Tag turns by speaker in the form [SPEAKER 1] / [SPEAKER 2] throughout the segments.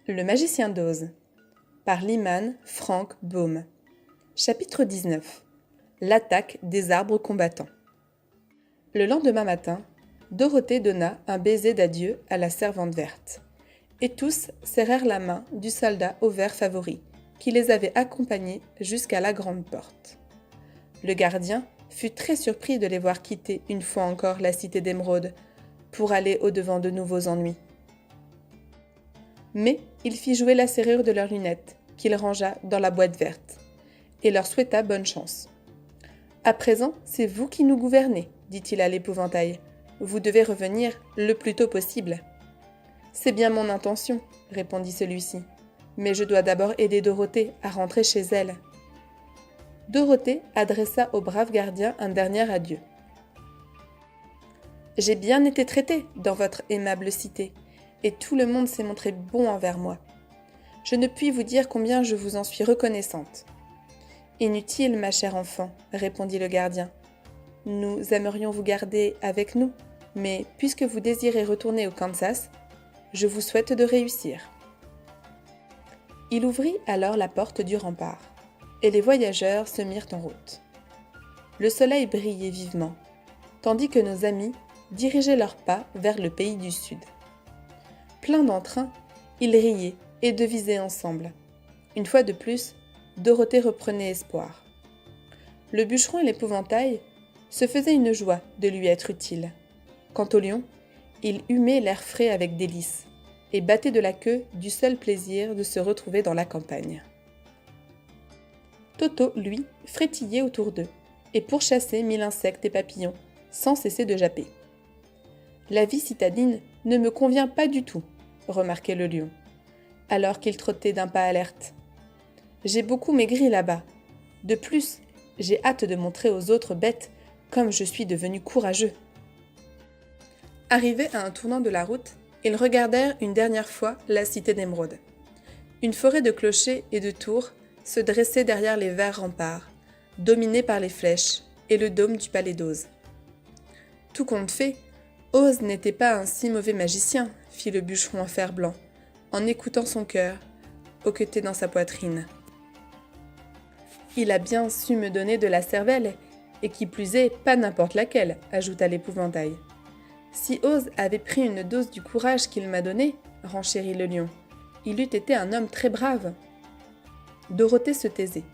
[SPEAKER 1] Le magicien d'Oz par Lyman Frank Baum. Chapitre 19. L'attaque des arbres combattants. Le lendemain matin, Dorothée donna un baiser d'adieu à la servante verte, et tous serrèrent la main du soldat au vert favori, qui les avait accompagnés jusqu'à la grande porte. Le gardien fut très surpris de les voir quitter une fois encore la cité d'Émeraude pour aller au-devant de nouveaux ennuis. Mais il fit jouer la serrure de leurs lunettes, qu'il rangea dans la boîte verte, et leur souhaita bonne chance. « À présent, c'est vous qui nous gouvernez, dit-il à l'épouvantail. Vous devez revenir le plus tôt possible. »« C'est bien mon intention, répondit celui-ci, mais je dois d'abord aider Dorothée à rentrer chez elle. » Dorothée adressa au brave gardien un dernier adieu. « J'ai bien été traitée dans votre aimable cité, et tout le monde s'est montré bon envers moi. Je ne puis vous dire combien je vous en suis reconnaissante. »« Inutile, ma chère enfant, répondit le gardien. Nous aimerions vous garder avec nous, mais puisque vous désirez retourner au Kansas, je vous souhaite de réussir. » Il ouvrit alors la porte du rempart, et les voyageurs se mirent en route. Le soleil brillait vivement, tandis que nos amis dirigeaient leurs pas vers le pays du Sud. Pleins d'entrain, ils riaient et devisaient ensemble. Une fois de plus, Dorothée reprenait espoir. Le bûcheron et l'épouvantail se faisaient une joie de lui être utile. Quant au lion, il humait l'air frais avec délice et battait de la queue du seul plaisir de se retrouver dans la campagne. Toto, lui, frétillait autour d'eux et pourchassait mille insectes et papillons sans cesser de japper. « La vie citadine ne me convient pas du tout, remarquait le lion, alors qu'il trottait d'un pas alerte. J'ai beaucoup maigri là-bas. De plus, j'ai hâte de montrer aux autres bêtes comme je suis devenu courageux. » Arrivés à un tournant de la route, ils regardèrent une dernière fois la cité d'Émeraude. Une forêt de clochers et de tours se dressait derrière les verts remparts, dominés par les flèches et le dôme du palais d'Oz. « Tout compte fait, Oz n'était pas un si mauvais magicien, » fit le bûcheron en fer blanc, en écoutant son cœur, hoqueté dans sa poitrine. « Il a bien su me donner de la cervelle, et qui plus est, pas n'importe laquelle, » ajouta l'épouvantail. « Si Oz avait pris une dose du courage qu'il m'a donné, » renchérit le lion, « il eût été un homme très brave. » Dorothée se taisait.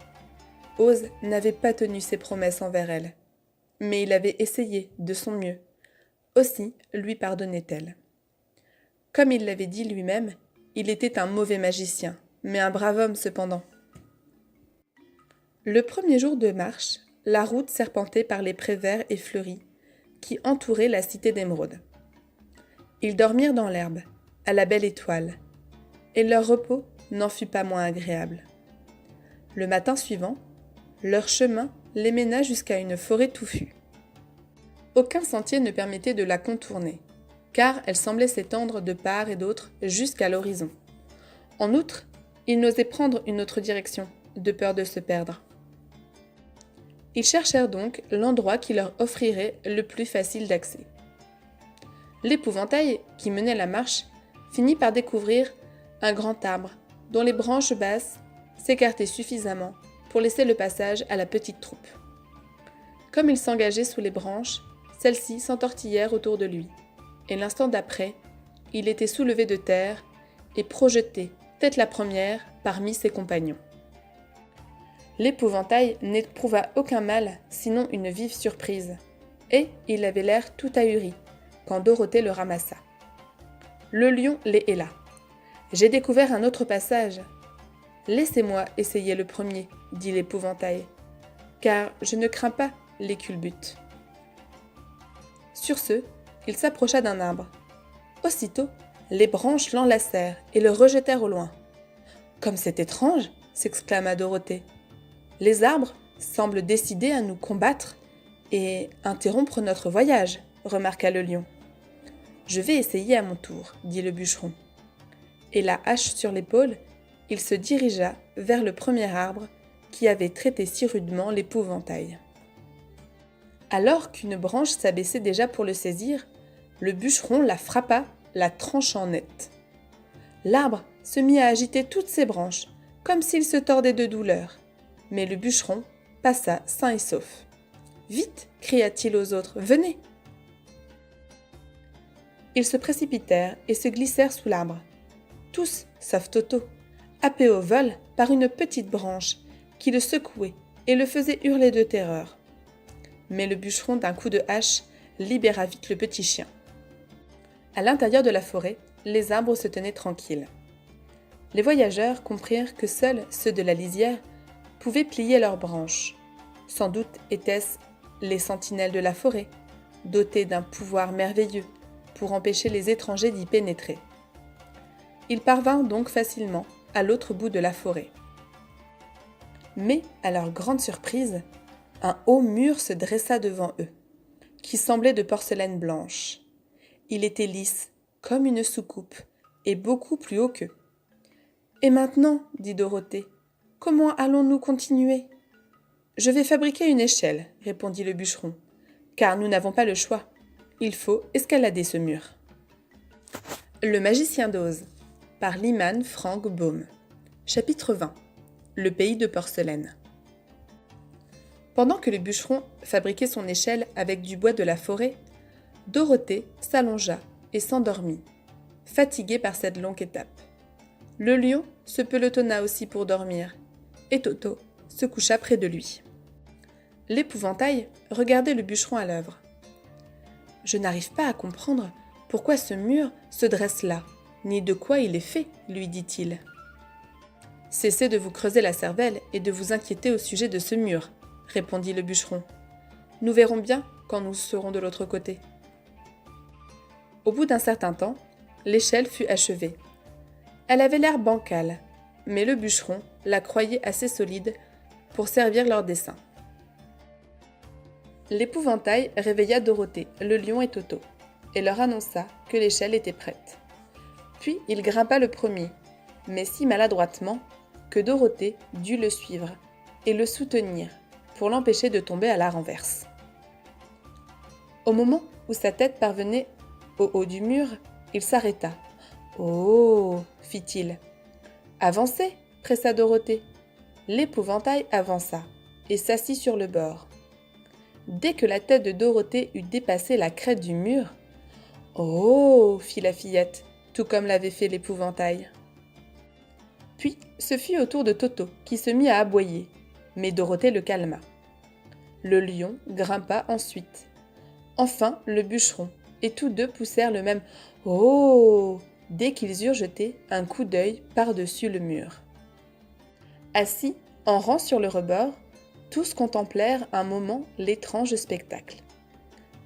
[SPEAKER 1] Oz n'avait pas tenu ses promesses envers elle, mais il avait essayé de son mieux. Aussi lui pardonnait-elle. Comme il l'avait dit lui-même, il était un mauvais magicien, mais un brave homme cependant. Le premier jour de marche, la route serpentait par les prés verts et fleuris qui entouraient la cité d'Émeraude. Ils dormirent dans l'herbe, à la belle étoile, et leur repos n'en fut pas moins agréable. Le matin suivant, leur chemin les mena jusqu'à une forêt touffue. Aucun sentier ne permettait de la contourner, car elle semblait s'étendre de part et d'autre jusqu'à l'horizon. En outre, ils n'osaient prendre une autre direction, de peur de se perdre. Ils cherchèrent donc l'endroit qui leur offrirait le plus facile d'accès. L'épouvantail, qui menait la marche, finit par découvrir un grand arbre dont les branches basses s'écartaient suffisamment pour laisser le passage à la petite troupe. Comme il s'engageait sous les branches, celles-ci s'entortillèrent autour de lui, et l'instant d'après, il était soulevé de terre et projeté, tête la première, parmi ses compagnons. L'épouvantail n'éprouva aucun mal, sinon une vive surprise, et il avait l'air tout ahuri, quand Dorothée le ramassa. Le lion les héla. « J'ai découvert un autre passage. »« Laissez-moi essayer le premier, » dit l'épouvantail, « car je ne crains pas les culbutes. » Sur ce, il s'approcha d'un arbre. Aussitôt, les branches l'enlacèrent et le rejetèrent au loin. « Comme c'est étrange !» s'exclama Dorothée. « Les arbres semblent décidés à nous combattre et interrompre notre voyage, » remarqua le lion. « Je vais essayer à mon tour, » dit le bûcheron. Et la hache sur l'épaule, il se dirigea vers le premier arbre qui avait traité si rudement l'épouvantail. Alors qu'une branche s'abaissait déjà pour le saisir, le bûcheron la frappa, la tranchant net. L'arbre se mit à agiter toutes ses branches, comme s'il se tordait de douleur. Mais le bûcheron passa sain et sauf. « Vite !» cria-t-il aux autres, « venez !» Ils se précipitèrent et se glissèrent sous l'arbre. Tous, sauf Toto, happés au vol par une petite branche qui le secouait et le faisait hurler de terreur. Mais le bûcheron, d'un coup de hache, libéra vite le petit chien. À l'intérieur de la forêt, les arbres se tenaient tranquilles. Les voyageurs comprirent que seuls ceux de la lisière pouvaient plier leurs branches. Sans doute étaient-ce les sentinelles de la forêt, dotés d'un pouvoir merveilleux pour empêcher les étrangers d'y pénétrer. Ils parvinrent donc facilement à l'autre bout de la forêt. Mais, à leur grande surprise, un haut mur se dressa devant eux, qui semblait de porcelaine blanche. Il était lisse, comme une soucoupe, et beaucoup plus haut qu'eux. « Et maintenant, dit Dorothée, comment allons-nous continuer ?»« Je vais fabriquer une échelle, répondit le bûcheron, car nous n'avons pas le choix. Il faut escalader ce mur. » Le magicien d'Oz, par Lyman Frank Baum. Chapitre 20. Le pays de porcelaine. Pendant que le bûcheron fabriquait son échelle avec du bois de la forêt, Dorothée s'allongea et s'endormit, fatiguée par cette longue étape. Le lion se pelotonna aussi pour dormir, et Toto se coucha près de lui. L'épouvantail regardait le bûcheron à l'œuvre. « Je n'arrive pas à comprendre pourquoi ce mur se dresse là, ni de quoi il est fait, lui dit-il. « Cessez de vous creuser la cervelle et de vous inquiéter au sujet de ce mur, répondit le bûcheron. Nous verrons bien quand nous serons de l'autre côté. Au bout d'un certain temps, l'échelle fut achevée. Elle avait l'air bancale, mais le bûcheron la croyait assez solide pour servir leur dessein. L'épouvantail réveilla Dorothée, le lion et Toto, et leur annonça que l'échelle était prête. Puis il grimpa le premier, mais si maladroitement que Dorothée dut le suivre et le soutenir pour l'empêcher de tomber à la renverse. Au moment où sa tête parvenait au haut du mur, il s'arrêta. « Oh !» fit-il. « Avancez !» pressa Dorothée. L'épouvantail avança et s'assit sur le bord. Dès que la tête de Dorothée eut dépassé la crête du mur, « Oh !» fit la fillette, tout comme l'avait fait l'épouvantail. Puis ce fut au tour de Toto qui se mit à aboyer, mais Dorothée le calma. Le lion grimpa ensuite. Enfin le bûcheron, et tous deux poussèrent le même « Oh !» dès qu'ils eurent jeté un coup d'œil par-dessus le mur. Assis, en rang sur le rebord, tous contemplèrent un moment l'étrange spectacle.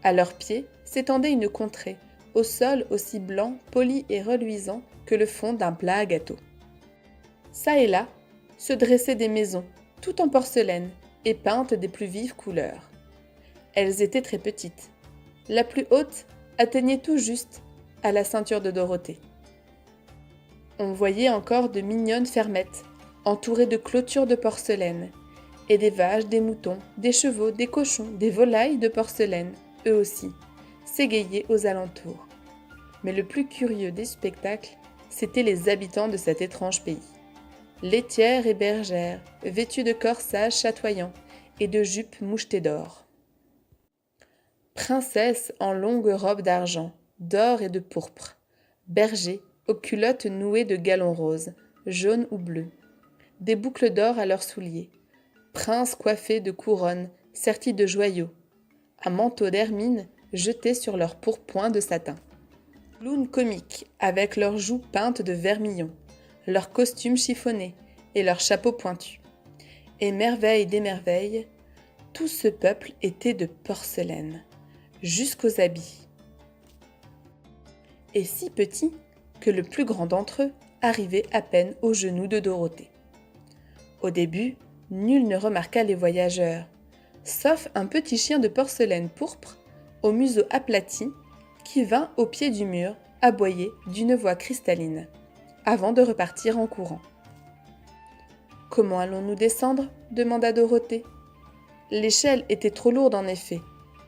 [SPEAKER 1] À leurs pieds s'étendait une contrée, au sol aussi blanc, poli et reluisant que le fond d'un plat à gâteau. Ça et là, se dressaient des maisons, toutes en porcelaine et peintes des plus vives couleurs. Elles étaient très petites. La plus haute atteignait tout juste à la ceinture de Dorothée. On voyait encore de mignonnes fermettes, entourées de clôtures de porcelaine, et des vaches, des moutons, des chevaux, des cochons, des volailles de porcelaine, eux aussi, s'égayer aux alentours. Mais le plus curieux des spectacles, c'étaient les habitants de cet étrange pays. Laitières et bergères, vêtues de corsages chatoyants et de jupes mouchetées d'or. Princesses en longues robes d'argent, d'or et de pourpre. Bergers aux culottes nouées de galons roses, jaunes ou bleus. Des boucles d'or à leurs souliers. Princes coiffés de couronnes serties de joyaux. Un manteau d'hermine jeté sur leurs pourpoints de satin. Clowns comiques avec leurs joues peintes de vermillon, leurs costumes chiffonnés et leurs chapeaux pointus. Et merveille des merveilles, tout ce peuple était de porcelaine, jusqu'aux habits. Et si petit que le plus grand d'entre eux arrivait à peine aux genoux de Dorothée. Au début, nul ne remarqua les voyageurs, sauf un petit chien de porcelaine pourpre, au museau aplati, qui vint au pied du mur aboyer d'une voix cristalline, avant de repartir en courant. « Comment allons-nous descendre ?» demanda Dorothée. L'échelle était trop lourde en effet.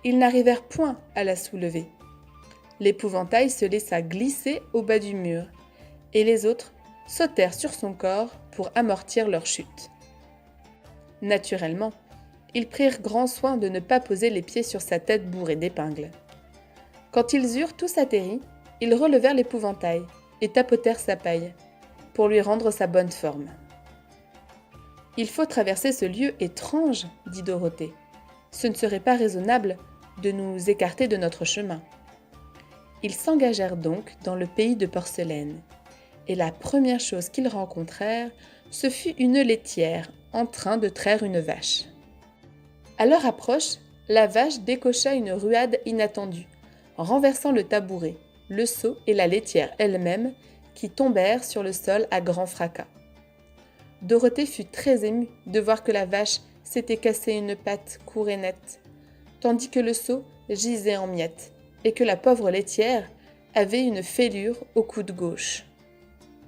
[SPEAKER 1] Ils n'arrivèrent point à la soulever. L'épouvantail se laissa glisser au bas du mur, et les autres sautèrent sur son corps pour amortir leur chute. Naturellement, ils prirent grand soin de ne pas poser les pieds sur sa tête bourrée d'épingles. Quand ils eurent tous atterri, ils relevèrent l'épouvantail et tapotèrent sa paille, pour lui rendre sa bonne forme. « Il faut traverser ce lieu étrange, dit Dorothée. Ce ne serait pas raisonnable de nous écarter de notre chemin. » Ils s'engagèrent donc dans le pays de Porcelaine, et la première chose qu'ils rencontrèrent, ce fut une laitière en train de traire une vache. À leur approche, la vache décocha une ruade inattendue, renversant le tabouret, le seau et la laitière elle-même, qui tombèrent sur le sol à grand fracas. Dorothée fut très émue de voir que la vache s'était cassé une patte court et nette, tandis que le seau gisait en miettes, et que la pauvre laitière avait une fêlure au coude gauche.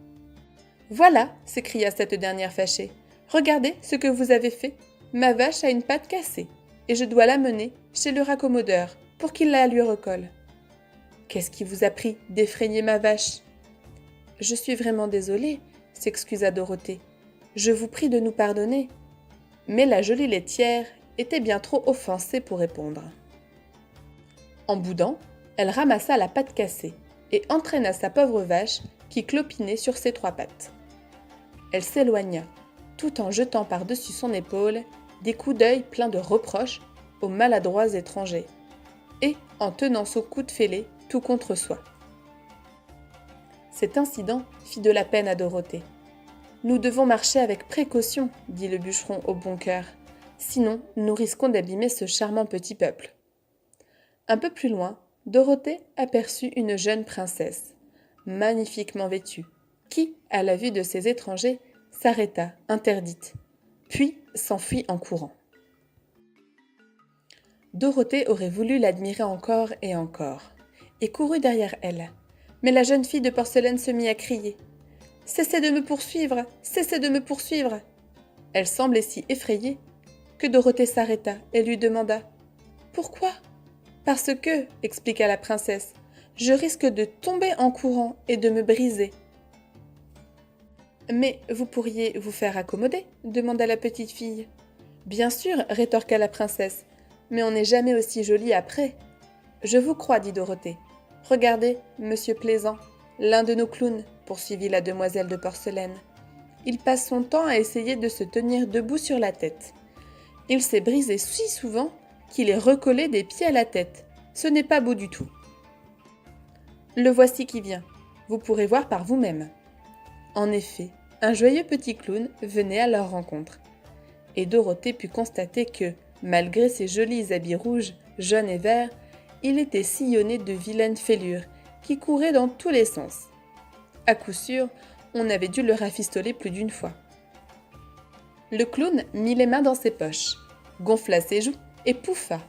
[SPEAKER 1] « Voilà, s'écria cette dernière fâchée, regardez ce que vous avez fait. Ma vache a une patte cassée, et je dois l'amener chez le raccommodeur pour qu'il la lui recolle. Qu'est-ce qui vous a pris d'effrayer ma vache ? » « Je suis vraiment désolée, s'excusa Dorothée. Je vous prie de nous pardonner. » Mais la jolie laitière était bien trop offensée pour répondre. En boudant, elle ramassa la patte cassée et entraîna sa pauvre vache qui clopinait sur ses trois pattes. Elle s'éloigna, tout en jetant par-dessus son épaule des coups d'œil pleins de reproches aux maladroits étrangers, et en tenant son coude fêlé tout contre soi. Cet incident fit de la peine à Dorothée. « Nous devons marcher avec précaution, dit le bûcheron au bon cœur, sinon nous risquons d'abîmer ce charmant petit peuple. » Un peu plus loin, Dorothée aperçut une jeune princesse, magnifiquement vêtue, qui, à la vue de ces étrangers, s'arrêta, interdite, puis s'enfuit en courant. Dorothée aurait voulu l'admirer encore, et courut derrière elle. Mais la jeune fille de Porcelaine se mit à crier « Cessez de me poursuivre! Cessez de me poursuivre !» Elle semblait si effrayée que Dorothée s'arrêta et lui demanda « Pourquoi ?»« Parce que, expliqua la princesse, je risque de tomber en courant et de me briser. »« Mais vous pourriez vous faire accommoder ?» demanda la petite fille. « Bien sûr, rétorqua la princesse, mais on n'est jamais aussi jolie après. »« Je vous crois, dit Dorothée. Regardez, monsieur Plaisant, l'un de nos clowns, poursuivit la demoiselle de Porcelaine. Il passe son temps à essayer de se tenir debout sur la tête. Il s'est brisé si souvent qu'il est recollé des pieds à la tête. Ce n'est pas beau du tout. Le voici qui vient. Vous pourrez voir par vous-même. En effet, un joyeux petit clown venait à leur rencontre. Et Dorothée put constater que, malgré ses jolis habits rouges, jaunes et verts, il était sillonné de vilaines fêlures qui couraient dans tous les sens. À coup sûr, on avait dû le rafistoler plus d'une fois. Le clown mit les mains dans ses poches, gonfla ses joues et pouffa.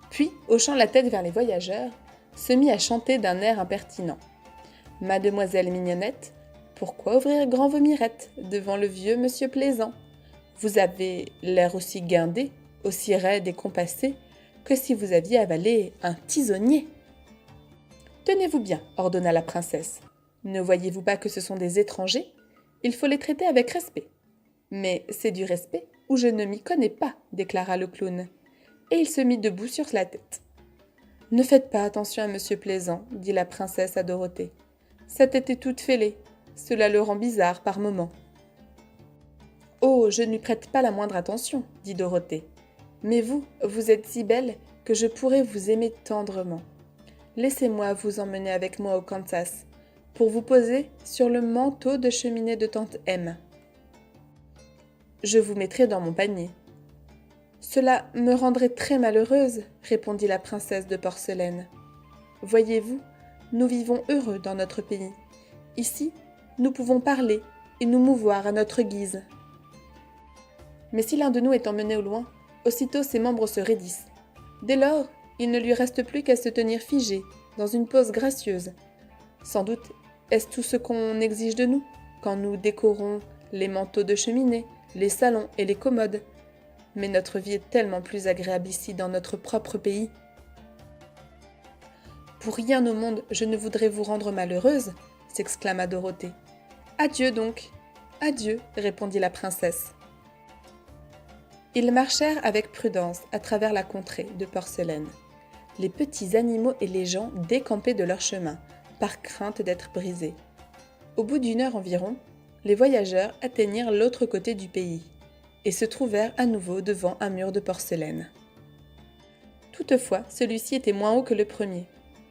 [SPEAKER 1] Puis, hochant la tête vers les voyageurs, se mit à chanter d'un air impertinent. « Mademoiselle Mignonnette, pourquoi ouvrir grand vos mirettes devant le vieux monsieur Plaisant ? Vous avez l'air aussi guindé, aussi raide et compassé, que si vous aviez avalé un tisonnier. »« Tenez-vous bien, ordonna la princesse. Ne voyez-vous pas que ce sont des étrangers ? Il faut les traiter avec respect. »« Mais c'est du respect ou je ne m'y connais pas, déclara le clown. Et il se mit debout sur la tête. « Ne faites pas attention à monsieur Plaisant, dit la princesse à Dorothée. Sa tête est toute fêlée, cela le rend bizarre par moments. »« Oh, je ne lui prête pas la moindre attention, dit Dorothée. Mais vous, vous êtes si belle que je pourrais vous aimer tendrement. Laissez-moi vous emmener avec moi au Kansas, pour vous poser sur le manteau de cheminée de tante M. Je vous mettrai dans mon panier. »« Cela me rendrait très malheureuse, répondit la princesse de Porcelaine. Voyez-vous, nous vivons heureux dans notre pays. Ici, nous pouvons parler et nous mouvoir à notre guise. Mais si l'un de nous est emmené au loin, aussitôt ses membres se raidissent. Dès lors, il ne lui reste plus qu'à se tenir figé, dans une pose gracieuse. Sans doute, est-ce tout ce qu'on exige de nous, quand nous décorons les manteaux de cheminée, les salons et les commodes. Mais notre vie est tellement plus agréable ici dans notre propre pays. Pour rien au monde je ne voudrais vous rendre malheureuse, s'exclama Dorothée. Adieu donc. Adieu, répondit la princesse. Ils marchèrent avec prudence à travers la contrée de porcelaine. Les petits animaux et les gens décampaient de leur chemin, par crainte d'être brisés. Au bout d'1 heure environ, les voyageurs atteignirent l'autre côté du pays et se trouvèrent à nouveau devant un mur de porcelaine. Toutefois, celui-ci était moins haut que le premier,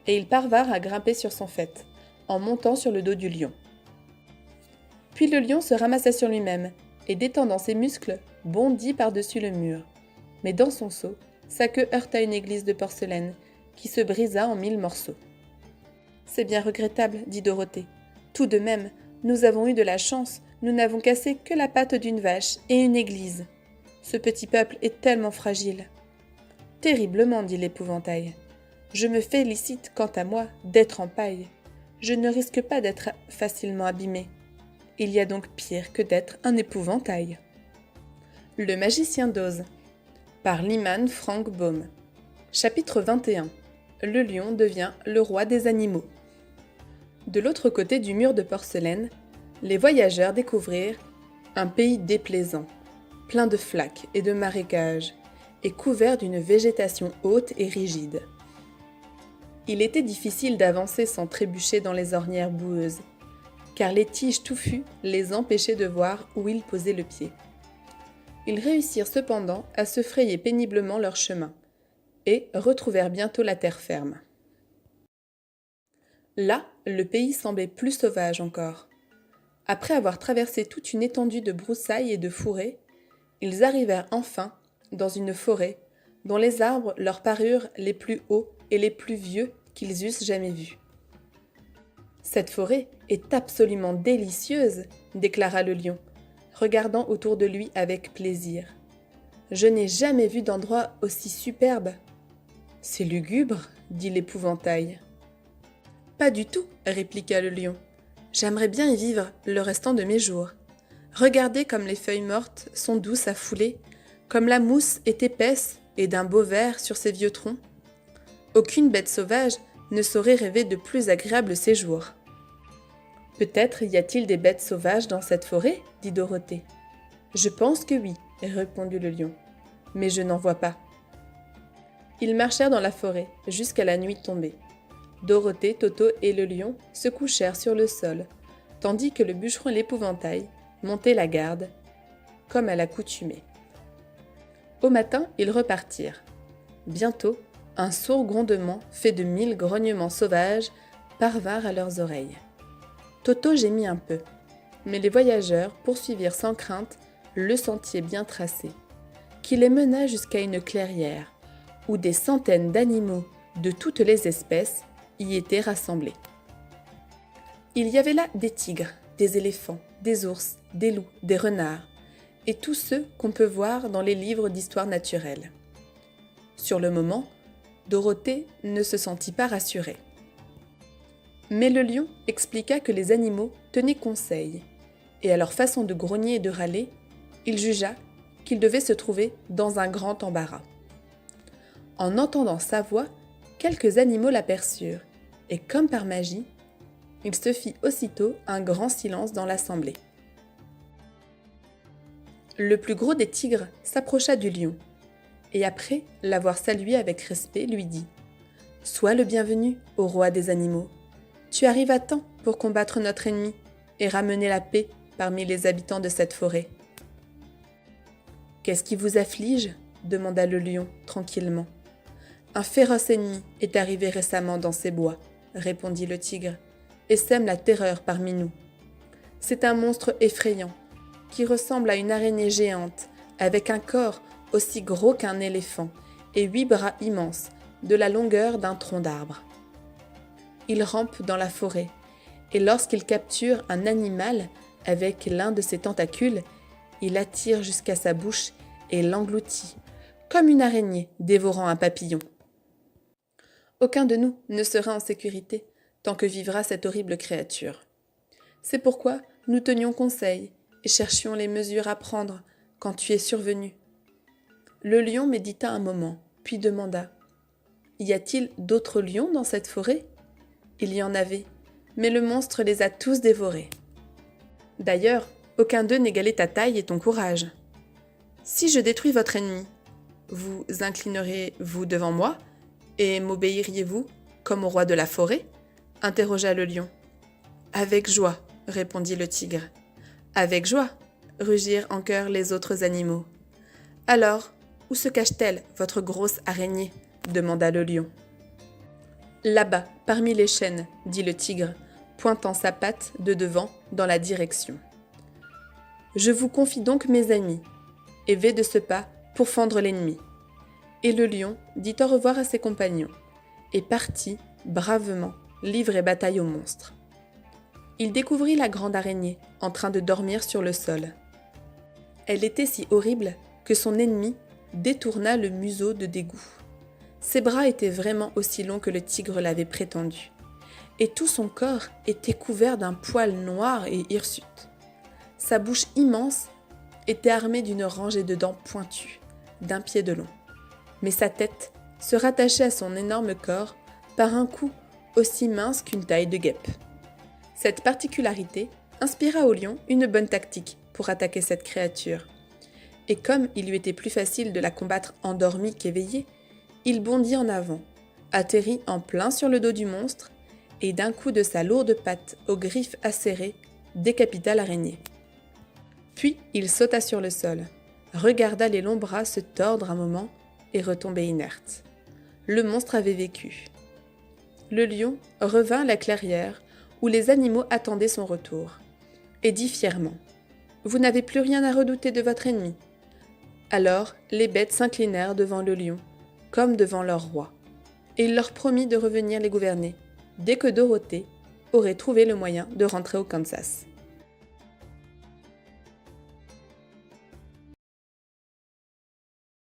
[SPEAKER 1] et ils parvinrent à grimper sur son faîte, en montant sur le dos du lion. Puis le lion se ramassa sur lui-même, et détendant ses muscles, bondit par-dessus le mur. Mais dans son saut, sa queue heurta une église de porcelaine, qui se brisa en 1000 morceaux. « C'est bien regrettable, dit Dorothée. Tout de même, nous avons eu de la chance, nous n'avons cassé que la patte d'une vache et une église. Ce petit peuple est tellement fragile. » « Terriblement, dit l'épouvantail. Je me félicite, quant à moi, d'être en paille. Je ne risque pas d'être facilement abîmé. Il y a donc pire que d'être un épouvantail. » Le magicien d'Oz, par Lyman Frank Baum. Chapitre 21. Le lion devient le roi des animaux. De l'autre côté du mur de porcelaine, les voyageurs découvrirent un pays déplaisant, plein de flaques et de marécages, et couvert d'une végétation haute et rigide. Il était difficile d'avancer sans trébucher dans les ornières boueuses, car les tiges touffues les empêchaient de voir où ils posaient le pied. Ils réussirent cependant à se frayer péniblement leur chemin, et retrouvèrent bientôt la terre ferme. Là, le pays semblait plus sauvage encore. Après avoir traversé toute une étendue de broussailles et de fourrés, ils arrivèrent enfin dans une forêt dont les arbres leur parurent les plus hauts et les plus vieux qu'ils eussent jamais vus. « Cette forêt est absolument délicieuse, déclara le lion, regardant autour de lui avec plaisir. Je n'ai jamais vu d'endroit aussi superbe. C'est lugubre, dit l'épouvantail. Pas du tout, répliqua le lion. J'aimerais bien y vivre le restant de mes jours. Regardez comme les feuilles mortes sont douces à fouler, comme la mousse est épaisse et d'un beau vert sur ces vieux troncs. Aucune bête sauvage ne saurait rêver de plus agréable séjour. Peut-être y a-t-il des bêtes sauvages dans cette forêt, dit Dorothée. Je pense que oui, répondit le lion, mais je n'en vois pas. Ils marchèrent dans la forêt jusqu'à la nuit tombée. Dorothée, Toto et le lion se couchèrent sur le sol, tandis que le bûcheron et l'épouvantail montaient la garde, comme à l'accoutumée. Au matin, ils repartirent. Bientôt, un sourd grondement fait de 1000 grognements sauvages parvinrent à leurs oreilles. Toto gémit un peu, mais les voyageurs poursuivirent sans crainte le sentier bien tracé, qui les mena jusqu'à une clairière, où des centaines d'animaux de toutes les espèces y étaient rassemblés. Il y avait là des tigres, des éléphants, des ours, des loups, des renards, et tous ceux qu'on peut voir dans les livres d'histoire naturelle. Sur le moment, Dorothée ne se sentit pas rassurée. Mais le lion expliqua que les animaux tenaient conseil, et à leur façon de grogner et de râler, il jugea qu'ils devaient se trouver dans un grand embarras. En entendant sa voix, quelques animaux l'aperçurent, et comme par magie, il se fit aussitôt un grand silence dans l'assemblée. Le plus gros des tigres s'approcha du lion, et après l'avoir salué avec respect, lui dit « Sois le bienvenu, ô roi des animaux. Tu arrives à temps pour combattre notre ennemi et ramener la paix parmi les habitants de cette forêt. »« Qu'est-ce qui vous afflige ?» demanda le lion tranquillement. « Un féroce ennemi est arrivé récemment dans ces bois, » répondit le tigre, « et sème la terreur parmi nous. C'est un monstre effrayant, qui ressemble à une araignée géante, avec un corps aussi gros qu'un éléphant et 8 bras immenses, de la longueur d'un tronc d'arbre. Il rampe dans la forêt, et lorsqu'il capture un animal avec l'un de ses tentacules, il l'attire jusqu'à sa bouche et l'engloutit, comme une araignée dévorant un papillon. Aucun de nous ne sera en sécurité tant que vivra cette horrible créature. C'est pourquoi nous tenions conseil et cherchions les mesures à prendre quand tu es survenu. » Le lion médita un moment, puis demanda « Y a-t-il d'autres lions dans cette forêt ?» Il y en avait, mais le monstre les a tous dévorés. D'ailleurs, aucun d'eux n'égalait ta taille et ton courage. Si je détruis votre ennemi, vous inclinerez-vous devant moi et m'obéiriez-vous comme au roi de la forêt ?» interrogea le lion. « Avec joie, » répondit le tigre. « Avec joie, » rugirent en chœur les autres animaux. « Alors, où se cache-t-elle, votre grosse araignée ?» demanda le lion. « Là-bas, parmi les chênes, » dit le tigre, pointant sa patte de devant dans la direction. « Je vous confie donc mes amis, et vais de ce pas pour fendre l'ennemi. » Et le lion dit au revoir à ses compagnons, et partit, bravement, livrer bataille au monstre. Il découvrit la grande araignée, en train de dormir sur le sol. Elle était si horrible que son ennemi détourna le museau de dégoût. Ses bras étaient vraiment aussi longs que le tigre l'avait prétendu, et tout son corps était couvert d'un poil noir et hirsute. Sa bouche immense était armée d'une rangée de dents pointues, d'un pied de long. Mais sa tête se rattachait à son énorme corps par un cou aussi mince qu'une taille de guêpe. Cette particularité inspira au lion une bonne tactique pour attaquer cette créature. Et comme il lui était plus facile de la combattre endormie qu'éveillée, il bondit en avant, atterrit en plein sur le dos du monstre, et d'un coup de sa lourde patte aux griffes acérées, décapita l'araignée. Puis il sauta sur le sol, regarda les longs bras se tordre un moment et retomber inerte. Le monstre avait vécu. Le lion revint à la clairière où les animaux attendaient son retour, et dit fièrement : « Vous n'avez plus rien à redouter de votre ennemi. » Alors les bêtes s'inclinèrent devant le lion, comme devant leur roi, et il leur promit de revenir les gouverner, dès que Dorothée aurait trouvé le moyen de rentrer au Kansas.